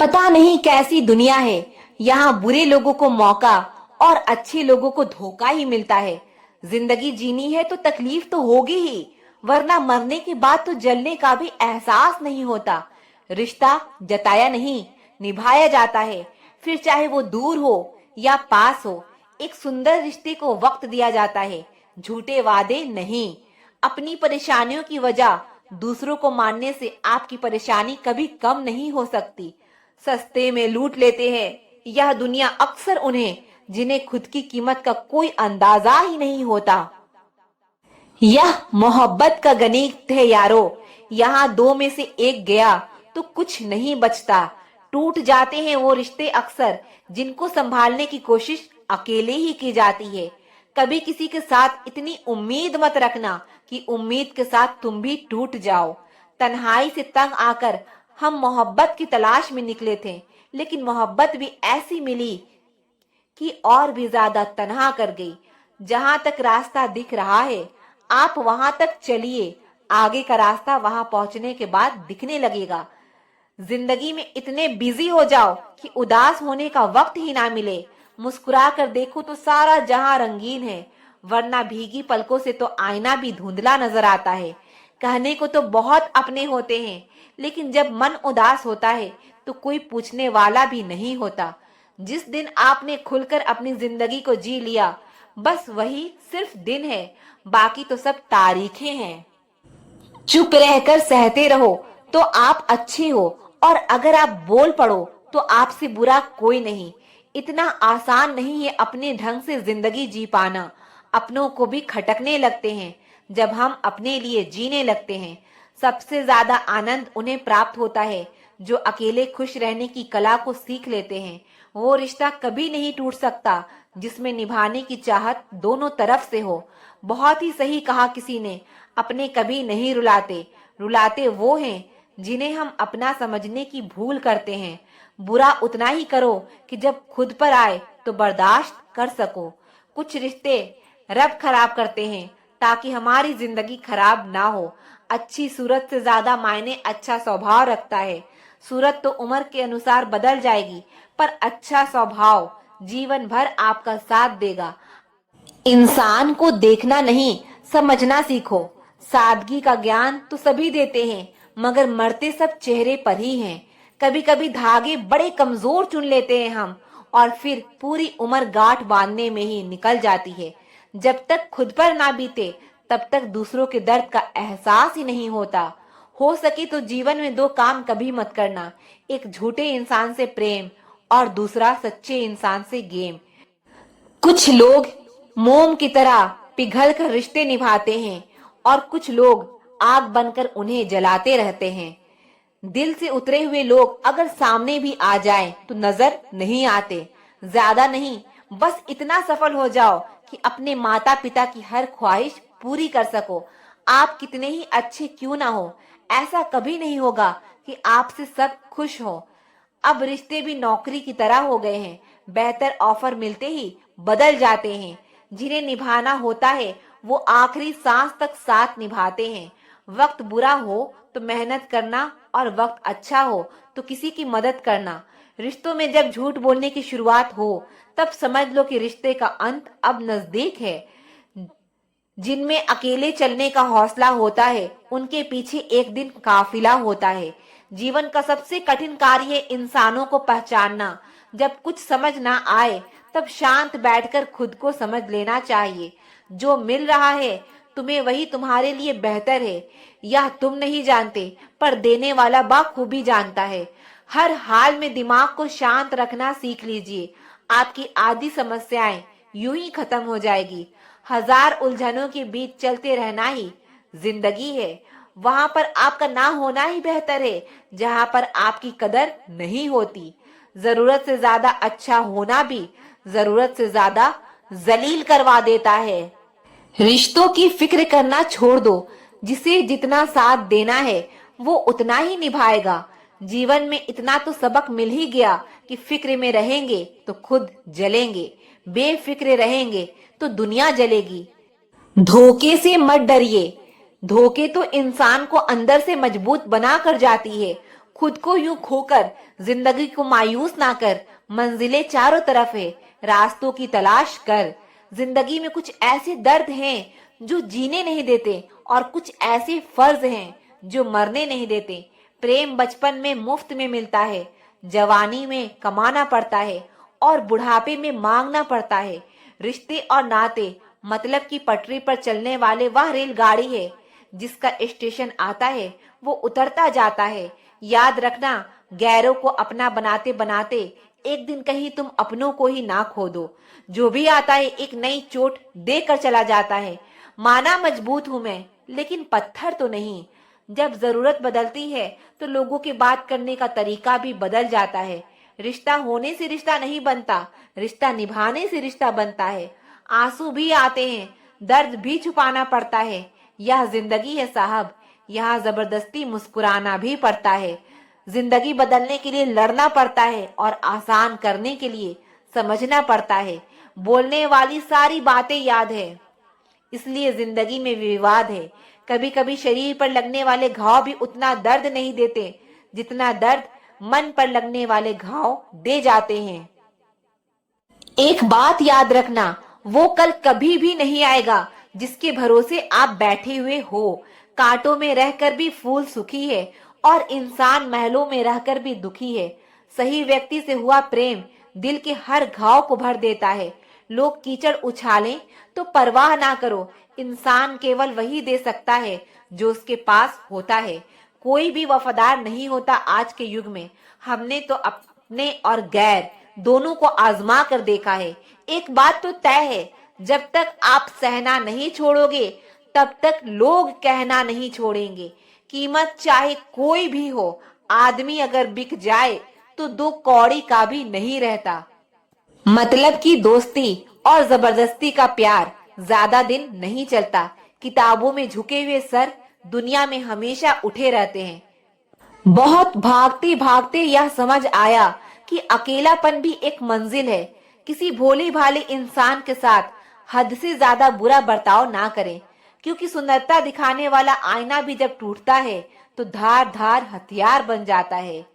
पता नहीं कैसी दुनिया है। यहाँ बुरे लोगों को मौका और अच्छे लोगों को धोखा ही मिलता है। जिंदगी जीनी है तो तकलीफ तो होगी ही, वरना मरने के बाद तो जलने का भी एहसास नहीं होता। रिश्ता जताया नहीं, निभाया जाता है। फिर चाहे वो दूर हो या पास हो, एक सुंदर रिश्ते को वक्त दिया जाता है, झूठे वादे नहीं। अपनी परेशानियों की वजह दूसरों को मानने से आपकी परेशानी कभी कम नहीं हो सकती। सस्ते में लूट लेते हैं यह दुनिया अक्सर उन्हें, जिन्हें खुद की कीमत का कोई अंदाजा ही नहीं होता। यह मोहब्बत का गणित है यारो। यहाँ दो में से एक गया तो कुछ नहीं बचता। टूट जाते हैं वो रिश्ते अक्सर, जिनको संभालने की कोशिश अकेले ही की जाती है। कभी किसी के साथ इतनी उम्मीद मत रखना कि उम्मीद के साथ तुम भी टूट जाओ। तन्हाई से तंग आकर हम मोहब्बत की तलाश में निकले थे, लेकिन मोहब्बत भी ऐसी मिली कि और भी ज्यादा तन्हा कर गई। जहां तक रास्ता दिख रहा है आप वहां तक चलिए, आगे का रास्ता वहां पहुंचने के बाद दिखने लगेगा। जिंदगी में इतने बिजी हो जाओ कि उदास होने का वक्त ही ना मिले। मुस्कुरा कर देखो तो सारा जहां रंगीन है, वरना भीगी पलकों से तो आईना भी धुंधला नजर आता है। कहने को तो बहुत अपने होते हैं, लेकिन जब मन उदास होता है तो कोई पूछने वाला भी नहीं होता। जिस दिन आपने खुलकर अपनी जिंदगी को जी लिया, बस वही सिर्फ दिन है, बाकी तो सब तारीखें हैं। चुप रहकर सहते रहो तो आप अच्छे हो, और अगर आप बोल पड़ो तो आपसे बुरा कोई नहीं। इतना आसान नहीं है अपने ढंग से जिंदगी जी पाना। अपनों को भी खटकने लगते हैं जब हम अपने लिए जीने लगते हैं। सबसे ज्यादा आनंद उन्हें प्राप्त होता है जो अकेले खुश रहने की कला को सीख लेते हैं। वो रिश्ता कभी नहीं टूट सकता जिसमें निभाने की चाहत दोनों तरफ से हो। बहुत ही सही कहा किसी ने, अपने कभी नहीं रुलाते, रुलाते वो हैं जिन्हें हम अपना समझने की भूल करते हैं। बुरा उतना ही करो कि जब खुद पर आए तो बर्दाश्त कर सको। कुछ रिश्ते रब खराब करते हैं ताकि हमारी जिंदगी खराब ना हो। अच्छी सूरत से ज्यादा मायने अच्छा स्वभाव रखता है। सूरत तो उम्र के अनुसार बदल जाएगी, पर अच्छा स्वभाव जीवन भर आपका साथ देगा। इंसान को देखना नहीं, समझना सीखो। सादगी का ज्ञान तो सभी देते हैं, मगर मरते सब चेहरे पर ही हैं। कभी कभी धागे बड़े कमजोर चुन लेते हैं हम, और फिर पूरी उम्र गांठ बांधने में ही निकल जाती है। जब तक खुद पर ना बीते तब तक दूसरों के दर्द का एहसास ही नहीं होता। हो सके तो जीवन में दो काम कभी मत करना, एक झूठे इंसान से प्रेम और दूसरा सच्चे इंसान से गेम। कुछ लोग मोम की तरह पिघल कर रिश्ते निभाते हैं, और कुछ लोग आग बनकर उन्हें जलाते रहते हैं। दिल से उतरे हुए लोग अगर सामने भी आ जाएं तो नजर नहीं आते। ज्यादा नहीं, बस इतना सफल हो जाओ कि अपने माता पिता की हर ख्वाहिश पूरी कर सको। आप कितने ही अच्छे क्यों ना हो, ऐसा कभी नहीं होगा कि आपसे सब खुश हो। अब रिश्ते भी नौकरी की तरह हो गए हैं, बेहतर ऑफर मिलते ही बदल जाते हैं। जिन्हें निभाना होता है वो आखिरी सांस तक साथ निभाते हैं। वक्त बुरा हो तो मेहनत करना, और वक्त अच्छा हो तो किसी की मदद करना। रिश्तों में जब झूठ बोलने की शुरुआत हो तब समझ लो कि रिश्ते का अंत अब नजदीक है। जिनमें अकेले चलने का हौसला होता है उनके पीछे एक दिन काफिला होता है। जीवन का सबसे कठिन कार्य है इंसानों को पहचानना। जब कुछ समझ ना आए तब शांत बैठकर खुद को समझ लेना चाहिए। जो मिल रहा है तुम्हें वही तुम्हारे लिए बेहतर है, यह तुम नहीं जानते, पर देने वाला बाखूबी जानता है। हर हाल में दिमाग को शांत रखना सीख लीजिए, आपकी आधी समस्याएं यूं ही खत्म हो जाएगी। हजार उलझनों के बीच चलते रहना ही जिंदगी है। वहां पर आपका ना होना ही बेहतर है जहां पर आपकी कदर नहीं होती। जरूरत से ज्यादा अच्छा होना भी जरूरत से ज्यादा जलील करवा देता है। रिश्तों की फिक्र करना छोड़ दो, जिसे जितना साथ देना है वो उतना ही निभाएगा। जीवन में इतना तो सबक मिल ही गया कि फिक्र में रहेंगे तो खुद जलेंगे, बेफिक्र रहेंगे तो दुनिया जलेगी। धोखे से मत डरिए, धोखे तो इंसान को अंदर से मजबूत बना कर जाती है। खुद को यूं खोकर जिंदगी को मायूस ना कर। मंजिलें चारों तरफ है, रास्तों की तलाश कर। जिंदगी में कुछ ऐसे दर्द हैं जो जीने नहीं देते और कुछ ऐसे फर्ज हैं जो मरने नहीं देते। प्रेम बचपन में मुफ्त में मिलता है, जवानी में कमाना पड़ता है और बुढ़ापे में मांगना पड़ता है। रिश्ते और नाते मतलब की पटरी पर चलने वाले वह रेलगाड़ी है जिसका स्टेशन आता है वो उतरता जाता है। याद रखना, गैरों को अपना बनाते बनाते एक दिन कहीं तुम अपनों को ही ना खो दो। जो भी आता है एक नई चोट देकर चला जाता है। माना मजबूत हूं मैं, लेकिन पत्थर तो नहीं। जब जरूरत बदलती है तो लोगों के बात करने का तरीका भी बदल जाता है। रिश्ता होने से रिश्ता नहीं बनता, रिश्ता निभाने से रिश्ता बनता है। आंसू भी आते हैं, दर्द भी छुपाना पड़ता है। यह जिंदगी है साहब, यहाँ जबरदस्ती मुस्कुराना भी पड़ता है। जिंदगी बदलने के लिए लड़ना पड़ता है और आसान करने के लिए समझना पड़ता है। बोलने वाली सारी बातें याद है, इसलिए जिंदगी में विवाद है। कभी कभी शरीर पर लगने वाले घाव भी उतना दर्द नहीं देते जितना दर्द मन पर लगने वाले घाव दे जाते हैं। एक बात याद रखना, वो कल कभी भी नहीं आएगा जिसके भरोसे आप बैठे हुए हो। कांटों में रहकर भी फूल सुखी है और इंसान महलों में रहकर भी दुखी है। सही व्यक्ति से हुआ प्रेम दिल के हर घाव को भर देता है। लोग कीचड़ उछालें तो परवाह ना करो, इंसान केवल वही दे सकता है जो उसके पास होता है। कोई भी वफादार नहीं होता आज के युग में। हमने तो अपने और गैर दोनों को आजमा कर देखा है। एक बात तो तय है, जब तक आप सहना नहीं छोड़ोगे तब तक लोग कहना नहीं छोड़ेंगे। कीमत चाहे कोई भी हो, आदमी अगर बिक जाए तो दो कौड़ी का भी नहीं रहता। मतलब की दोस्ती और जबरदस्ती का प्यार ज्यादा दिन नहीं चलता। किताबों में झुके हुए सर दुनिया में हमेशा उठे रहते हैं। बहुत भागते भागते यह समझ आया कि अकेलापन भी एक मंजिल है। किसी भोले भाले इंसान के साथ हद से ज्यादा बुरा बर्ताव ना करें, क्योंकि सुंदरता दिखाने वाला आईना भी जब टूटता है तो धार धार हथियार बन जाता है।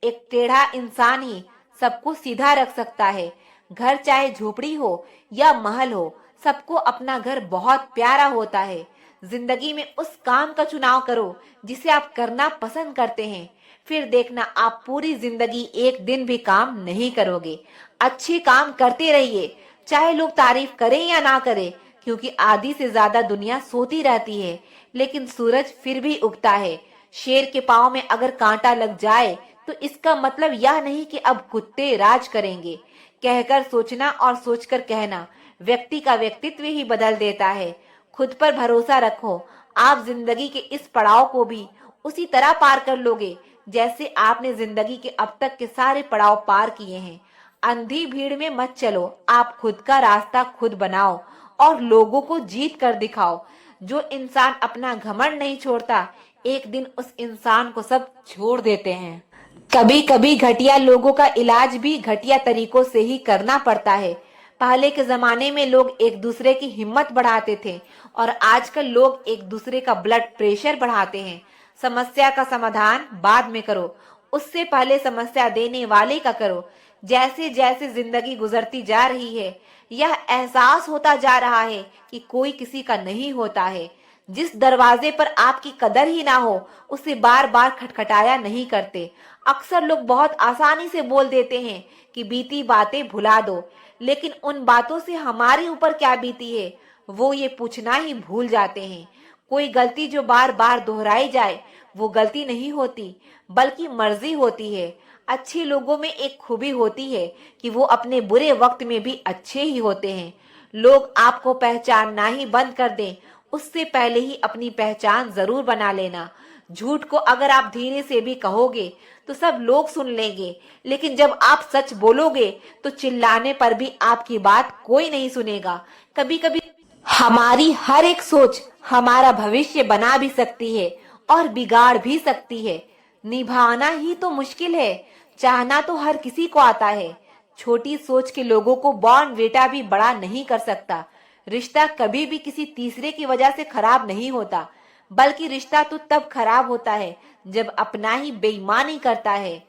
एक टेढ़ा इंसान ही सबको सीधा रख सकता है। घर चाहे झोपड़ी हो या महल हो, सबको अपना घर बहुत प्यारा होता है। जिंदगी में उस काम का चुनाव करो जिसे आप करना पसंद करते हैं, फिर देखना आप पूरी जिंदगी एक दिन भी काम नहीं करोगे। अच्छे काम करते रहिए, चाहे लोग तारीफ करें या ना करें, क्योंकि आधी से ज्यादा दुनिया सोती रहती है लेकिन सूरज फिर भी उगता है। शेर के पांव में अगर कांटा लग जाए तो इसका मतलब यह नहीं कि अब कुत्ते राज करेंगे। कहकर सोचना और सोचकर कहना व्यक्ति का व्यक्तित्व ही बदल देता है। खुद पर भरोसा रखो, आप जिंदगी के इस पड़ाव को भी उसी तरह पार कर लोगे जैसे आपने जिंदगी के अब तक के सारे पड़ाव पार किए हैं। अंधी भीड़ में मत चलो, आप खुद का रास्ता खुद बनाओ और लोगों को जीत कर दिखाओ। जो इंसान अपना घमंड नहीं छोड़ता, एक दिन उस इंसान को सब छोड़ देते हैं। कभी कभी घटिया लोगों का इलाज भी घटिया तरीकों से ही करना पड़ता है। पहले के जमाने में लोग एक दूसरे की हिम्मत बढ़ाते थे और आजकल लोग एक दूसरे का ब्लड प्रेशर बढ़ाते हैं। समस्या का समाधान बाद में करो, उससे पहले समस्या देने वाले का करो। जैसे जैसे जिंदगी गुजरती जा रही है, यह एहसास होता जा रहा है कि कोई किसी का नहीं होता है। जिस दरवाजे पर आपकी कदर ही ना हो, उसे बार बार खटखटाया नहीं करते। अक्सर लोग बहुत आसानी से बोल देते हैं कि बीती बातें भुला दो, लेकिन उन बातों से हमारे ऊपर क्या बीती है वो ये पूछना ही भूल जाते हैं। कोई गलती जो बार बार दोहराई जाए वो गलती नहीं होती, बल्कि मर्जी होती है। अच्छे लोगों में एक खूबी होती है कि वो अपने बुरे वक्त में भी अच्छे ही होते हैं। लोग आपको पहचानना ही बंद कर दें, उससे पहले ही अपनी पहचान जरूर बना लेना। झूठ को अगर आप धीरे से भी कहोगे तो सब लोग सुन लेंगे, लेकिन जब आप सच बोलोगे तो चिल्लाने पर भी आपकी बात कोई नहीं सुनेगा। कभी कभी हमारी हर एक सोच हमारा भविष्य बना भी सकती है और बिगाड़ भी सकती है। निभाना ही तो मुश्किल है, चाहना तो हर किसी को आता है। छोटी सोच के लोगों को बॉर्नविटा भी बड़ा नहीं कर सकता। रिश्ता कभी भी किसी तीसरे की वजह से खराब नहीं होता, बल्कि रिश्ता तो तब खराब होता है जब अपना ही बेईमानी करता है।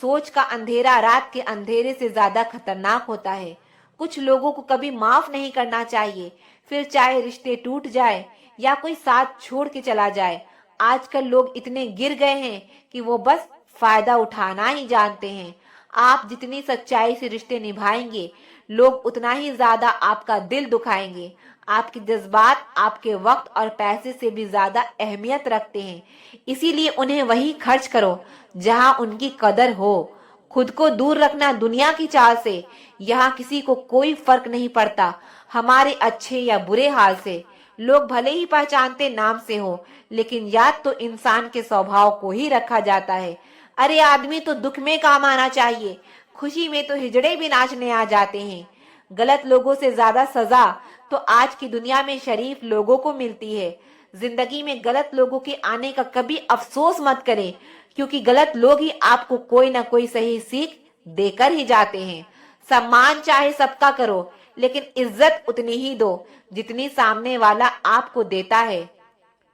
सोच का अंधेरा रात के अंधेरे से ज्यादा खतरनाक होता है। कुछ लोगों को कभी माफ नहीं करना चाहिए, फिर चाहे रिश्ते टूट जाए या कोई साथ छोड़ के चला जाए। आजकल लोग इतने गिर गए हैं कि वो बस फायदा उठाना ही जानते हैं। आप जितनी सच्चाई से रिश्ते निभाएंगे, लोग उतना ही ज्यादा आपका दिल दुखाएंगे। आपके जज्बात आपके वक्त और पैसे से भी ज्यादा अहमियत रखते हैं, इसीलिए उन्हें वही खर्च करो जहां उनकी कदर हो। खुद को दूर रखना दुनिया की चाल से। यहाँ किसी को कोई फर्क नहीं पड़ता हमारे अच्छे या बुरे हाल से। लोग भले ही पहचानते नाम से हो, लेकिन याद तो इंसान के स्वभाव को ही रखा जाता है। अरे आदमी तो दुख में काम आना चाहिए, खुशी में तो हिजड़े भी नाचने आ जाते हैं। गलत लोगों से ज्यादा सजा तो आज की दुनिया में शरीफ लोगों को मिलती है। जिंदगी में गलत लोगों के आने का कभी अफसोस मत करें, क्योंकि गलत लोग ही आपको कोई ना कोई सही सीख देकर ही जाते हैं। सम्मान चाहे सबका करो, लेकिन इज्जत उतनी ही दो जितनी सामने वाला आपको देता है।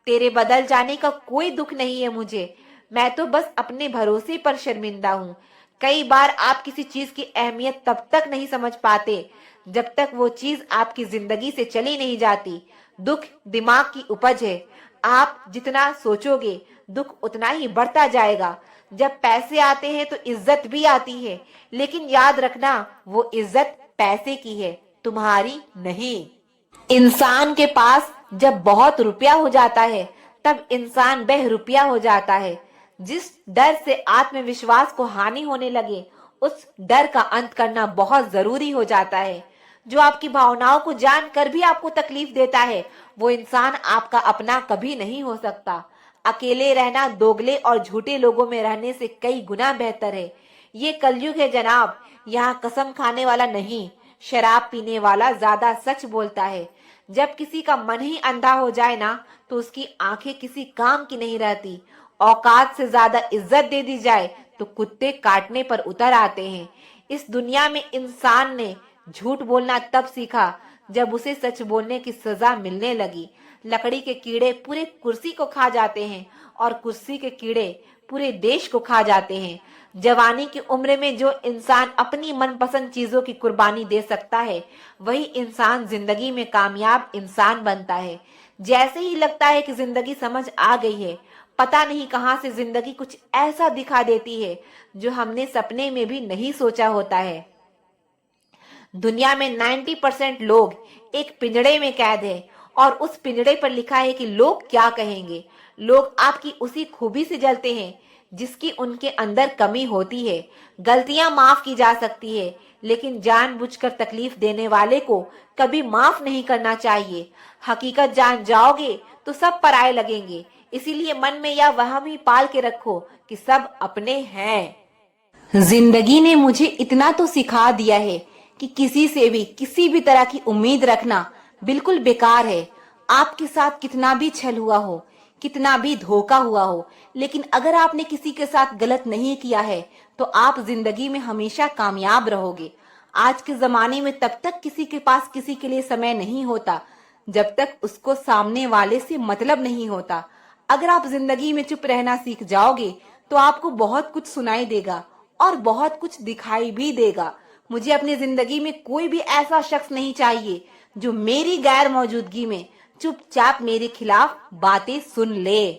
तेरे बदल जाने का कोई दुख नहीं है मुझे, मैं तो बस अपने भरोसे पर शर्मिंदा हूँ। कई बार आप किसी चीज की अहमियत तब तक नहीं समझ पाते जब तक वो चीज आपकी जिंदगी से चली नहीं जाती। दुख दिमाग की उपज है, आप जितना सोचोगे दुख उतना ही बढ़ता जाएगा। जब पैसे आते हैं तो इज्जत भी आती है, लेकिन याद रखना वो इज्जत पैसे की है, तुम्हारी नहीं। इंसान के पास जब बहुत रुपया हो जाता है तब इंसान बेरुपया हो जाता है। जिस डर से आत्मविश्वास को हानि होने लगे, उस डर का अंत करना बहुत जरूरी हो जाता है। जो आपकी भावनाओं को जानकर भी आपको तकलीफ देता है, वो इंसान आपका अपना कभी नहीं हो सकता। अकेले रहना दोगले और झूठे लोगों में रहने से कई गुना बेहतर है। ये कलयुग है जनाब, यहाँ कसम खाने वाला नहीं, शराब पीने वाला ज्यादा सच बोलता है। जब किसी का मन ही अंधा हो जाए ना, तो उसकी आंखें किसी काम की नहीं रहती। औकात से ज्यादा इज्जत दे दी जाए तो कुत्ते काटने पर उतर आते हैं। इस दुनिया में इंसान ने झूठ बोलना तब सीखा जब उसे सच बोलने की सजा मिलने लगी। लकड़ी के कीड़े पूरे कुर्सी को खा जाते हैं और कुर्सी के कीड़े पूरे देश को खा जाते हैं। जवानी की उम्र में जो इंसान अपनी मनपसंद चीजों की कुर्बानी दे सकता है, वही इंसान जिंदगी में कामयाब इंसान बनता है। जैसे ही लगता है कि जिंदगी समझ आ गई है, पता नहीं कहां से जिंदगी कुछ ऐसा दिखा देती है जो हमने सपने में भी नहीं सोचा होता है। दुनिया में 90% लोग एक पिंजड़े में कैद है और उस पिंजड़े पर लिखा है कि लोग क्या कहेंगे। लोग आपकी उसी खूबी से जलते हैं जिसकी उनके अंदर कमी होती है। गलतियां माफ की जा सकती है, लेकिन जानबूझकर तकलीफ देने वाले को कभी माफ नहीं करना चाहिए। हकीकत जान जाओगे तो सब पराये लगेंगे, इसीलिए मन में यह वहम ही पाल के रखो कि सब अपने हैं। जिंदगी ने मुझे इतना तो सिखा दिया है कि किसी से भी किसी भी तरह की उम्मीद रखना बिल्कुल बेकार है। आपके साथ कितना भी छल हुआ हो, कितना भी धोखा हुआ हो, लेकिन अगर आपने किसी के साथ गलत नहीं किया है तो आप जिंदगी में हमेशा कामयाब रहोगे। आज के जमाने में तब तक किसी के पास किसी के लिए समय नहीं होता जब तक उसको सामने वाले से मतलब नहीं होता। अगर आप जिंदगी में चुप रहना सीख जाओगे तो आपको बहुत कुछ सुनाई देगा और बहुत कुछ दिखाई भी देगा। मुझे अपनी जिंदगी में कोई भी ऐसा शख्स नहीं चाहिए जो मेरी गैर मौजूदगी में चुपचाप मेरे खिलाफ बातें सुन ले।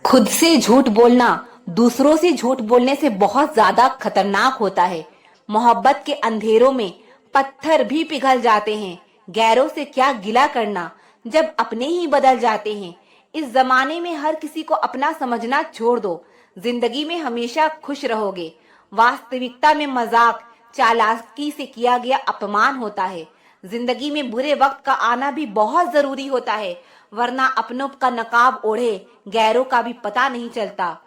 खुद से झूठ बोलना दूसरों से झूठ बोलने से बहुत ज्यादा खतरनाक होता है। मोहब्बत के अंधेरों में पत्थर भी पिघल जाते हैं। गैरों से क्या गिला करना जब अपने ही बदल जाते हैं। इस जमाने में हर किसी को अपना समझना छोड़ दो, जिंदगी में हमेशा खुश रहोगे। वास्तविकता में मजाक चालाकी से किया गया अपमान होता है। जिंदगी में बुरे वक्त का आना भी बहुत जरूरी होता है, वरना अपनों का नकाब ओढ़े गैरों का भी पता नहीं चलता।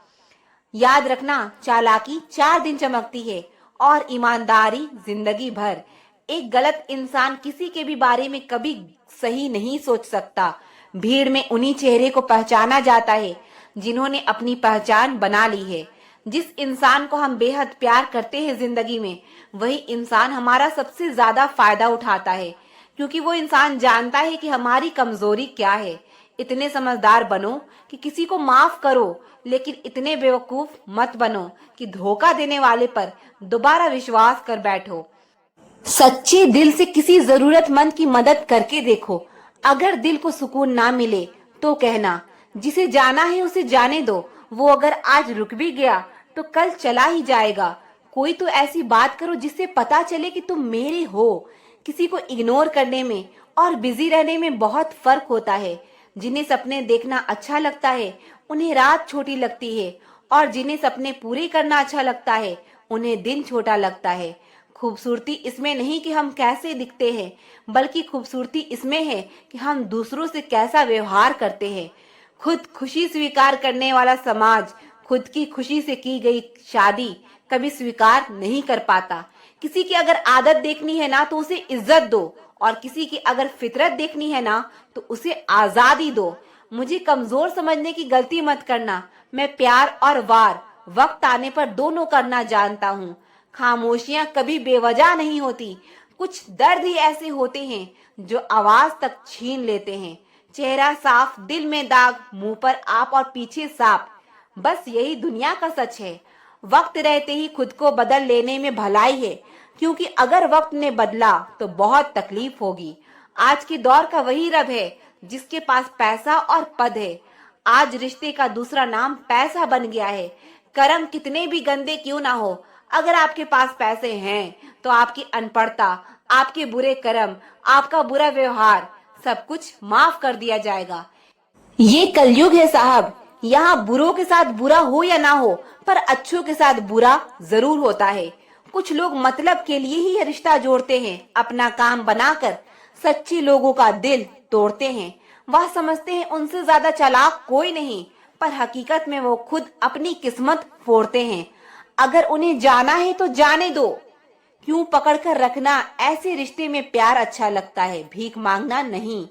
याद रखना, चालाकी 4 दिन चमकती है और ईमानदारी जिंदगी भर। एक गलत इंसान किसी के भी बारे में कभी सही नहीं सोच सकता। भीड़ में उन्हीं चेहरे को पहचाना जाता है जिन्होंने अपनी पहचान बना ली है। जिस इंसान को हम बेहद प्यार करते हैं जिंदगी में, वही इंसान हमारा सबसे ज्यादा फायदा उठाता है, क्योंकि वो इंसान जानता है कि हमारी कमजोरी क्या है। इतने समझदार बनो कि किसी को माफ करो, लेकिन इतने बेवकूफ मत बनो कि धोखा देने वाले पर दोबारा विश्वास कर बैठो। सच्चे दिल से किसी जरूरतमंद की मदद करके देखो। अगर दिल को सुकून ना मिले तो कहना, जिसे जाना है उसे जाने दो। वो अगर आज रुक भी गया तो कल चला ही जाएगा। कोई तो ऐसी बात करो जिससे पता चले कि तुम मेरे हो। किसी को इग्नोर करने में और बिजी रहने में बहुत फर्क होता है। जिन्हें सपने देखना अच्छा लगता है उन्हें रात छोटी लगती है, और जिन्हें सपने पूरे करना अच्छा लगता है उन्हें दिन छोटा लगता है। खूबसूरती इसमें नहीं कि हम कैसे दिखते हैं, बल्कि खूबसूरती इसमें है कि हम दूसरों से कैसा व्यवहार करते हैं। खुद खुशी स्वीकार करने वाला समाज खुद की खुशी से की गई शादी कभी स्वीकार नहीं कर पाता। किसी की अगर आदत देखनी है ना तो उसे इज्जत दो, और किसी की अगर फितरत देखनी है ना तो उसे आजादी दो। मुझे कमजोर समझने की गलती मत करना। मैं प्यार और वार वक्त आने पर दोनों करना जानता हूँ। खामोशियां कभी बेवजह नहीं होती। कुछ दर्द ही ऐसे होते हैं जो आवाज तक छीन लेते हैं। चेहरा साफ, दिल में दाग, मुंह पर आप और पीछे सांप। बस यही दुनिया का सच है। वक्त रहते ही खुद को बदल लेने में भलाई है, क्योंकि अगर वक्त ने बदला तो बहुत तकलीफ होगी। आज के दौर का वही रब है जिसके पास पैसा और पद है। आज रिश्ते का दूसरा नाम पैसा बन गया है। कर्म कितने भी गंदे क्यों ना हो, अगर आपके पास पैसे हैं तो आपकी अनपढ़ता, आपके बुरे कर्म, आपका बुरा व्यवहार सब कुछ माफ कर दिया जाएगा। ये कलयुग है साहब। यहाँ बुरों के साथ बुरा हो या ना हो, पर अच्छों के साथ बुरा जरूर होता है। कुछ लोग मतलब के लिए ही ये रिश्ता जोड़ते हैं, अपना काम बनाकर सच्चे लोगों का दिल तोड़ते हैं। वह समझते हैं उनसे ज्यादा चालाक कोई नहीं, पर हकीकत में वो खुद अपनी किस्मत फोड़ते हैं। अगर उन्हें जाना है तो जाने दो। क्यों पकड़ कर रखना? ऐसे रिश्ते में प्यार अच्छा लगता है, भीख मांगना नहीं।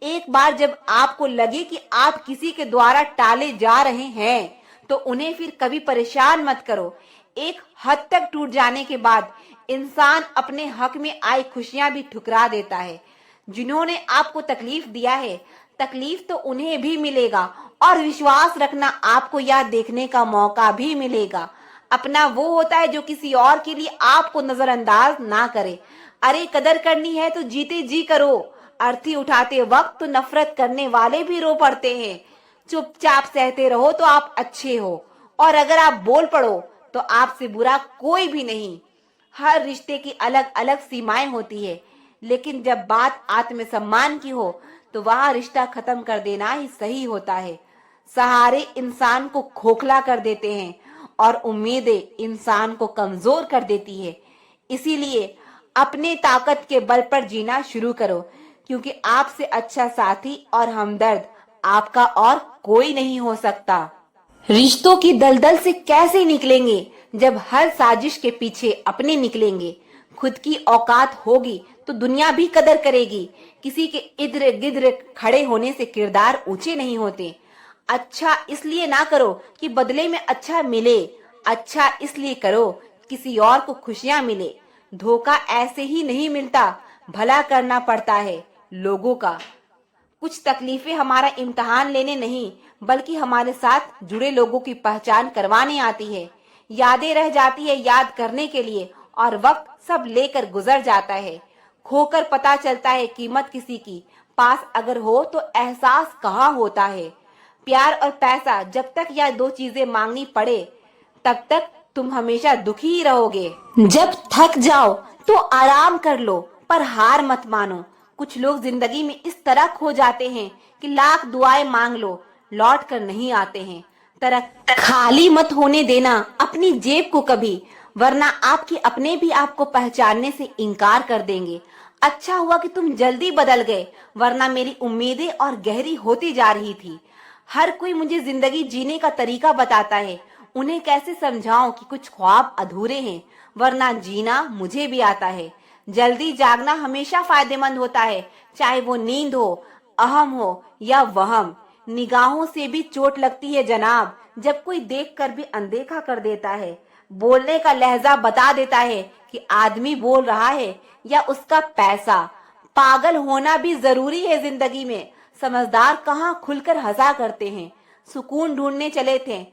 एक बार जब आपको लगे कि आप किसी के द्वारा टाले जा रहे हैं तो उन्हें फिर कभी परेशान मत करो। एक हद तक टूट जाने के बाद इंसान अपने हक में आई खुशियां भी ठुकरा देता है। जिन्होंने आपको तकलीफ दिया है, तकलीफ तो उन्हें भी मिलेगा, और विश्वास रखना आपको यह देखने का मौका भी मिलेगा। अपना वो होता है जो किसी और के लिए आपको नजरअंदाज ना करे। अरे कदर करनी है तो जीते जी करो। अर्थी उठाते वक्त तो नफरत करने वाले भी रो पड़ते हैं। चुपचाप सहते रहो तो आप अच्छे हो, और अगर आप बोल पड़ो तो आपसे बुरा कोई भी नहीं। हर रिश्ते की अलग अलग सीमाएं होती है, लेकिन जब बात आत्मसम्मान की हो तो वह रिश्ता खत्म कर देना ही सही होता है। सहारे इंसान को खोखला कर देते हैं और उम्मीदें इंसान को कमजोर कर देती है। इसीलिए अपने ताकत के बल पर जीना शुरू करो, क्योंकि आपसे अच्छा साथी और हमदर्द आपका और कोई नहीं हो सकता। रिश्तों की दलदल से कैसे निकलेंगे जब हर साजिश के पीछे अपने निकलेंगे। खुद की औकात होगी तो दुनिया भी कदर करेगी। किसी के इर्द गिर्द खड़े होने से किरदार ऊंचे नहीं होते। अच्छा इसलिए ना करो कि बदले में अच्छा मिले, अच्छा इसलिए करो किसी और को खुशियां मिले। धोखा ऐसे ही नहीं मिलता, भला करना पड़ता है लोगों का। कुछ तकलीफें हमारा इम्तिहान लेने नहीं, बल्कि हमारे साथ जुड़े लोगों की पहचान करवाने आती है। यादें रह जाती है याद करने के लिए, और वक्त सब लेकर गुजर जाता है। खोकर पता चलता है कीमत किसी की, पास अगर हो तो एहसास कहाँ होता है। प्यार और पैसा जब तक यह दो चीजें मांगनी पड़े तब तक तुम हमेशा दुखी ही रहोगे। जब थक जाओ तो आराम कर लो, पर हार मत मानो। कुछ लोग जिंदगी में इस तरह खो जाते हैं कि लाख दुआएं मांग लो, लौट कर नहीं आते हैं। तरक खाली मत होने देना अपनी जेब को कभी, वरना आपके अपने भी आपको पहचानने से इनकार कर देंगे। अच्छा हुआ कि तुम जल्दी बदल गए, वरना मेरी उम्मीदें और गहरी होती जा रही थी। हर कोई मुझे जिंदगी जीने का तरीका बताता है, उन्हें कैसे समझाऊं कि कुछ ख्वाब अधूरे हैं, वरना जीना मुझे भी आता है। जल्दी जागना हमेशा फायदेमंद होता है, चाहे वो नींद हो, अहम हो या वहम। निगाहों से भी चोट लगती है जनाब, जब कोई देखकर भी अनदेखा कर देता है। बोलने का लहजा बता देता है कि आदमी बोल रहा है या उसका पैसा। पागल होना भी जरूरी है जिंदगी में। समझदार कहाँ खुलकर हंसा करते हैं। सुकून ढूंढने चले थे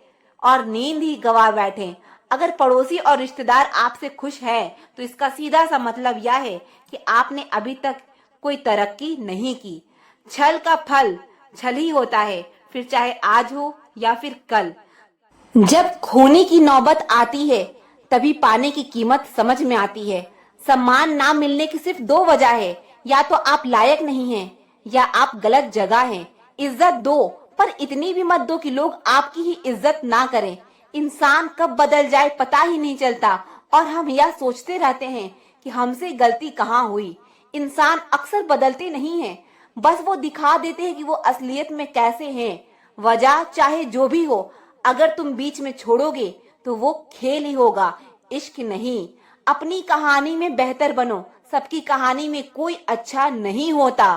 और नींद ही गवा बैठे। अगर पड़ोसी और रिश्तेदार आपसे खुश है तो इसका सीधा सा मतलब यह है कि आपने अभी तक कोई तरक्की नहीं की। छल का फल छल ही होता है, फिर चाहे आज हो या फिर कल। जब खोने की नौबत आती है तभी पाने की कीमत समझ में आती है। सम्मान ना मिलने की सिर्फ दो वजह है, या तो आप लायक नहीं हैं या आप गलत जगह हैं। इज्जत दो, पर इतनी भी मत दो कि लोग आपकी ही इज्जत ना करें। इंसान कब बदल जाए पता ही नहीं चलता और हम यह सोचते रहते हैं कि हमसे गलती कहाँ हुई। इंसान अक्सर बदलते नहीं हैं, बस वो दिखा देते हैं कि वो असलियत में कैसे हैं। वजह चाहे जो भी हो, अगर तुम बीच में छोड़ोगे तो वो खेल ही होगा, इश्क नहीं। अपनी कहानी में बेहतर बनो, सबकी कहानी में कोई अच्छा नहीं होता।